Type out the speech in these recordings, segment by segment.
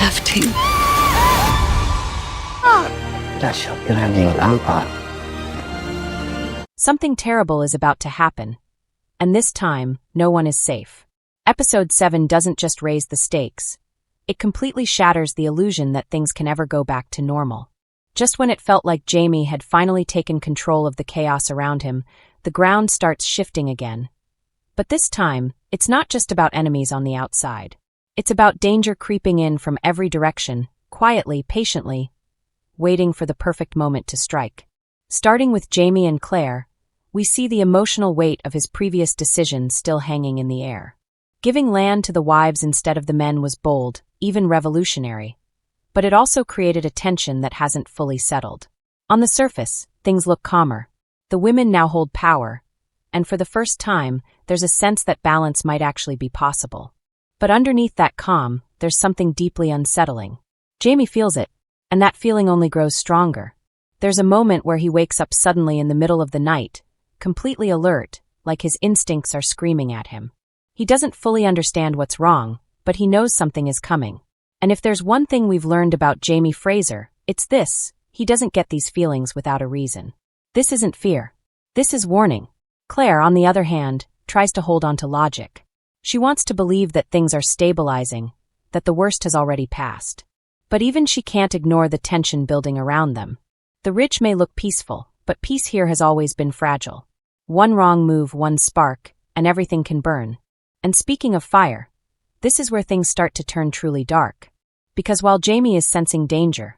have to. Something terrible is about to happen, and this time, no one is safe. Episode 7 doesn't just raise the stakes. It completely shatters the illusion that things can ever go back to normal. Just when it felt like Jamie had finally taken control of the chaos around him, the ground starts shifting again. But this time, it's not just about enemies on the outside. It's about danger creeping in from every direction, quietly, patiently, waiting for the perfect moment to strike. Starting with Jamie and Claire, we see the emotional weight of his previous decision still hanging in the air. Giving land to the wives instead of the men was bold, even revolutionary. But it also created a tension that hasn't fully settled. On the surface, things look calmer. The women now hold power, and for the first time, there's a sense that balance might actually be possible. But underneath that calm, there's something deeply unsettling. Jamie feels it, and that feeling only grows stronger. There's a moment where he wakes up suddenly in the middle of the night, completely alert, like his instincts are screaming at him. He doesn't fully understand what's wrong, but he knows something is coming. And if there's one thing we've learned about Jamie Fraser, it's this: he doesn't get these feelings without a reason. This isn't fear. This is warning. Claire, on the other hand, tries to hold on to logic. She wants to believe that things are stabilizing, that the worst has already passed. But even she can't ignore the tension building around them. The rich may look peaceful, but peace here has always been fragile. One wrong move, one spark, and everything can burn. And speaking of fire, this is where things start to turn truly dark. Because while Jamie is sensing danger,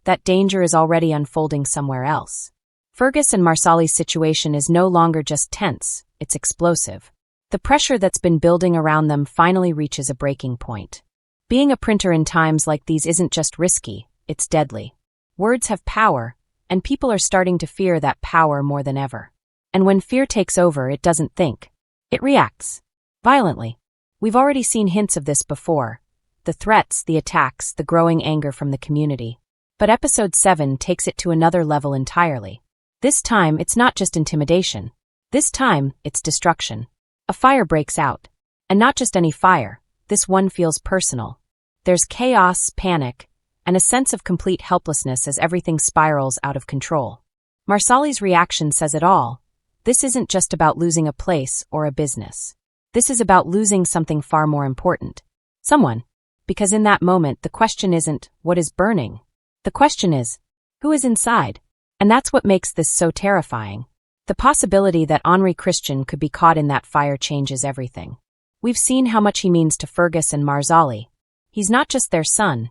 that danger is already unfolding somewhere else. Fergus and Marsali's situation is no longer just tense, it's explosive. The pressure that's been building around them finally reaches a breaking point. Being a printer in times like these isn't just risky, it's deadly. Words have power, and people are starting to fear that power more than ever. And when fear takes over, it doesn't think. It reacts. Violently. We've already seen hints of this before. The threats, the attacks, the growing anger from the community. But episode 7 takes it to another level entirely. This time, it's not just intimidation. This time, it's destruction. A fire breaks out. And not just any fire. This one feels personal. There's chaos, panic, and a sense of complete helplessness as everything spirals out of control. Marsali's reaction says it all. This isn't just about losing a place or a business. This is about losing something far more important. Someone. Because in that moment, the question isn't, what is burning? The question is, who is inside? And that's what makes this so terrifying. The possibility that Henri Christian could be caught in that fire changes everything. We've seen how much he means to Fergus and Marsali. He's not just their son.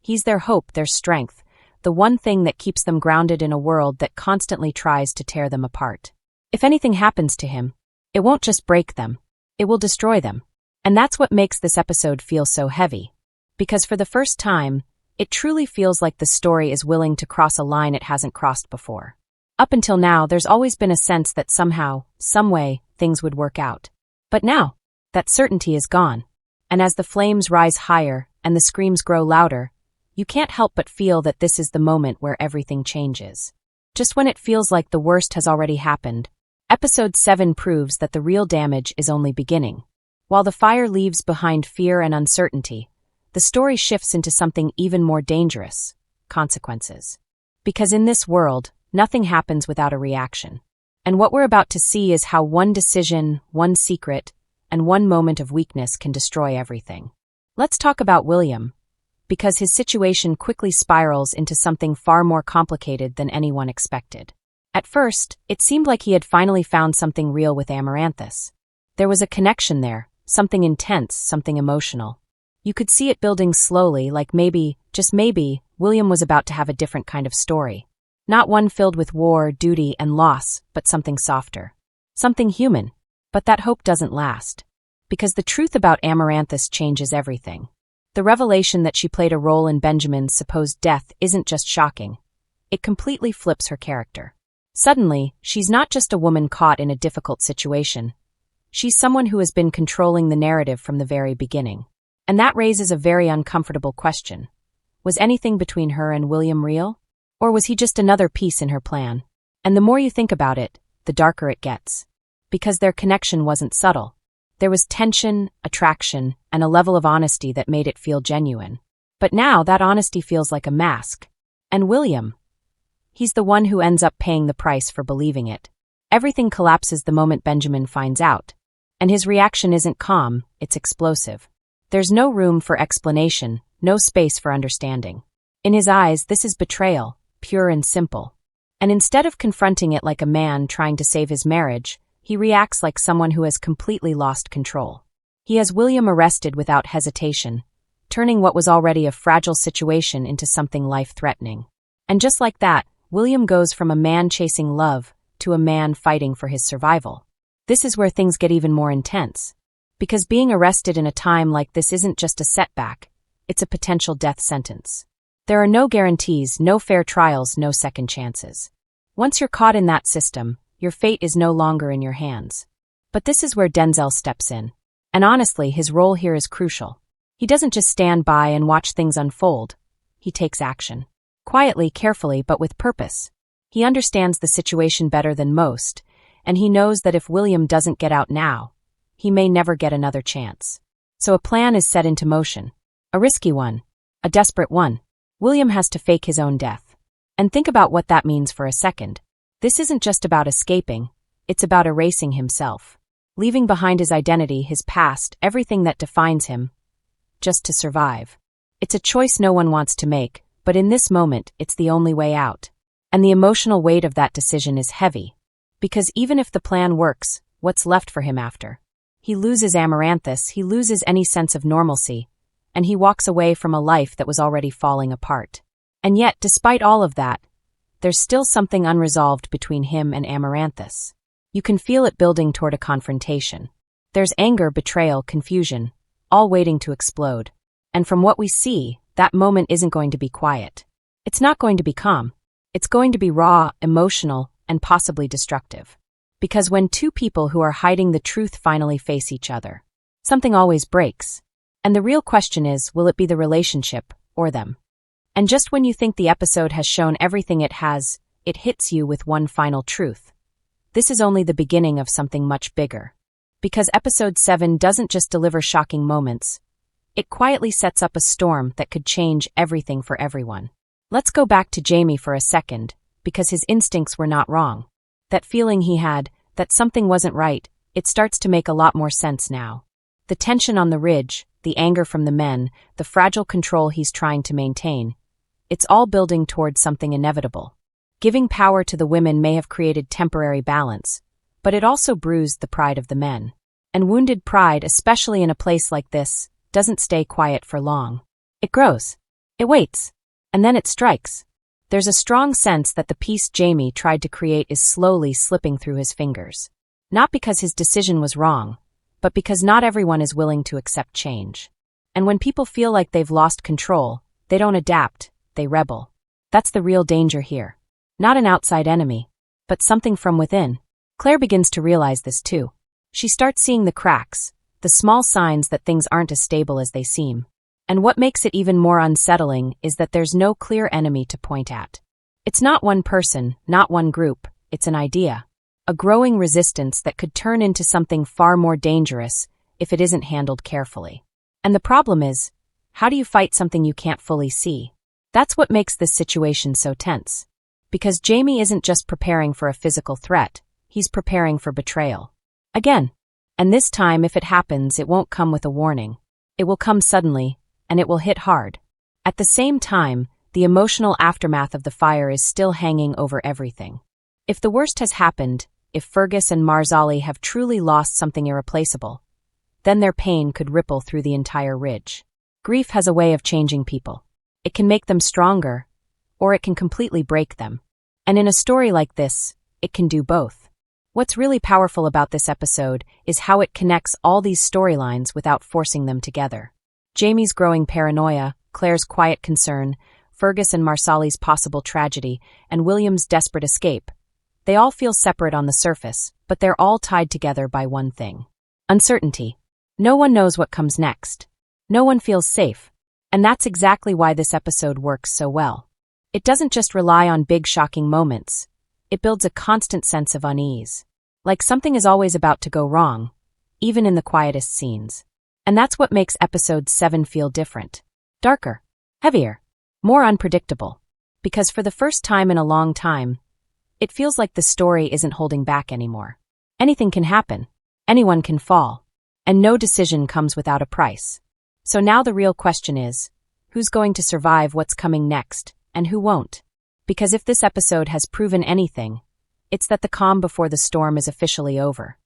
He's their hope, their strength, the one thing that keeps them grounded in a world that constantly tries to tear them apart. If anything happens to him, it won't just break them. It will destroy them. And that's what makes this episode feel so heavy. Because for the first time, it truly feels like the story is willing to cross a line it hasn't crossed before. Up until now, there's always been a sense that somehow, some way, things would work out. But now, that certainty is gone. And as the flames rise higher and the screams grow louder, you can't help but feel that this is the moment where everything changes. Just when it feels like the worst has already happened, episode 7 proves that the real damage is only beginning. While the fire leaves behind fear and uncertainty, the story shifts into something even more dangerous: consequences. Because in this world, nothing happens without a reaction. And what we're about to see is how one decision, one secret, and one moment of weakness can destroy everything. Let's talk about William, because his situation quickly spirals into something far more complicated than anyone expected. At first, it seemed like he had finally found something real with Amaranthus. There was a connection there, something intense, something emotional. You could see it building slowly, like maybe, just maybe, William was about to have a different kind of story. Not one filled with war, duty, and loss, but something softer. Something human. But that hope doesn't last. Because the truth about Amaranthus changes everything. The revelation that she played a role in Benjamin's supposed death isn't just shocking. It completely flips her character. Suddenly, she's not just a woman caught in a difficult situation. She's someone who has been controlling the narrative from the very beginning. And that raises a very uncomfortable question. Was anything between her and William real? Or was he just another piece in her plan? And the more you think about it, the darker it gets. Because their connection wasn't subtle. There was tension, attraction, and a level of honesty that made it feel genuine. But now that honesty feels like a mask. And William? He's the one who ends up paying the price for believing it. Everything collapses the moment Benjamin finds out. And his reaction isn't calm, it's explosive. There's no room for explanation, no space for understanding. In his eyes, this is betrayal, pure and simple. And instead of confronting it like a man trying to save his marriage, he reacts like someone who has completely lost control. He has William arrested without hesitation, turning what was already a fragile situation into something life-threatening. And just like that, William goes from a man chasing love to a man fighting for his survival. This is where things get even more intense. Because being arrested in a time like this isn't just a setback, it's a potential death sentence. There are no guarantees, no fair trials, no second chances. Once you're caught in that system, your fate is no longer in your hands. But this is where Denzel steps in. And honestly, his role here is crucial. He doesn't just stand by and watch things unfold. He takes action. Quietly, carefully, but with purpose. He understands the situation better than most, and he knows that if William doesn't get out now, he may never get another chance. So a plan is set into motion. A risky one. A desperate one. William has to fake his own death. And think about what that means for a second. This isn't just about escaping, it's about erasing himself. Leaving behind his identity, his past, everything that defines him, just to survive. It's a choice no one wants to make, but in this moment, it's the only way out. And the emotional weight of that decision is heavy. Because even if the plan works, what's left for him after? He loses Amaranthus, he loses any sense of normalcy, and he walks away from a life that was already falling apart. And yet, despite all of that, there's still something unresolved between him and Amaranthus. You can feel it building toward a confrontation. There's anger, betrayal, confusion, all waiting to explode. And from what we see, that moment isn't going to be quiet. It's not going to be calm. It's going to be raw, emotional, and possibly destructive. Because when two people who are hiding the truth finally face each other, something always breaks. And the real question is, will it be the relationship, or them? And just when you think the episode has shown everything it has, it hits you with one final truth. This is only the beginning of something much bigger. Because episode 7 doesn't just deliver shocking moments, it quietly sets up a storm that could change everything for everyone. Let's go back to Jamie for a second, because his instincts were not wrong. That feeling he had, that something wasn't right, it starts to make a lot more sense now. The tension on the ridge, the anger from the men, the fragile control he's trying to maintain, it's all building towards something inevitable. Giving power to the women may have created temporary balance, but it also bruised the pride of the men. And wounded pride, especially in a place like this, doesn't stay quiet for long. It grows. It waits. And then it strikes. There's a strong sense that the peace Jamie tried to create is slowly slipping through his fingers. Not because his decision was wrong, but because not everyone is willing to accept change. And when people feel like they've lost control, they don't adapt, they rebel. That's the real danger here. Not an outside enemy, but something from within. Claire begins to realize this too. She starts seeing the cracks, the small signs that things aren't as stable as they seem. And what makes it even more unsettling is that there's no clear enemy to point at. It's not one person, not one group, it's an idea. A growing resistance that could turn into something far more dangerous if it isn't handled carefully. And the problem is, how do you fight something you can't fully see? That's what makes this situation so tense. Because Jamie isn't just preparing for a physical threat, he's preparing for betrayal. Again. And this time, if it happens, it won't come with a warning. It will come suddenly, and it will hit hard. At the same time, the emotional aftermath of the fire is still hanging over everything. If the worst has happened, if Fergus and Marsali have truly lost something irreplaceable, then their pain could ripple through the entire ridge. Grief has a way of changing people. It can make them stronger, or it can completely break them. And in a story like this, it can do both. What's really powerful about this episode is how it connects all these storylines without forcing them together. Jamie's growing paranoia, Claire's quiet concern, Fergus and Marsali's possible tragedy, and William's desperate escape. They all feel separate on the surface, but they're all tied together by one thing. Uncertainty. No one knows what comes next. No one feels safe. And that's exactly why this episode works so well. It doesn't just rely on big shocking moments. It builds a constant sense of unease. Like something is always about to go wrong, even in the quietest scenes. And that's what makes episode 7 feel different. Darker. Heavier. More unpredictable. Because for the first time in a long time, it feels like the story isn't holding back anymore. Anything can happen. Anyone can fall. And no decision comes without a price. So now the real question is, who's going to survive what's coming next, and who won't? Because if this episode has proven anything, it's that the calm before the storm is officially over.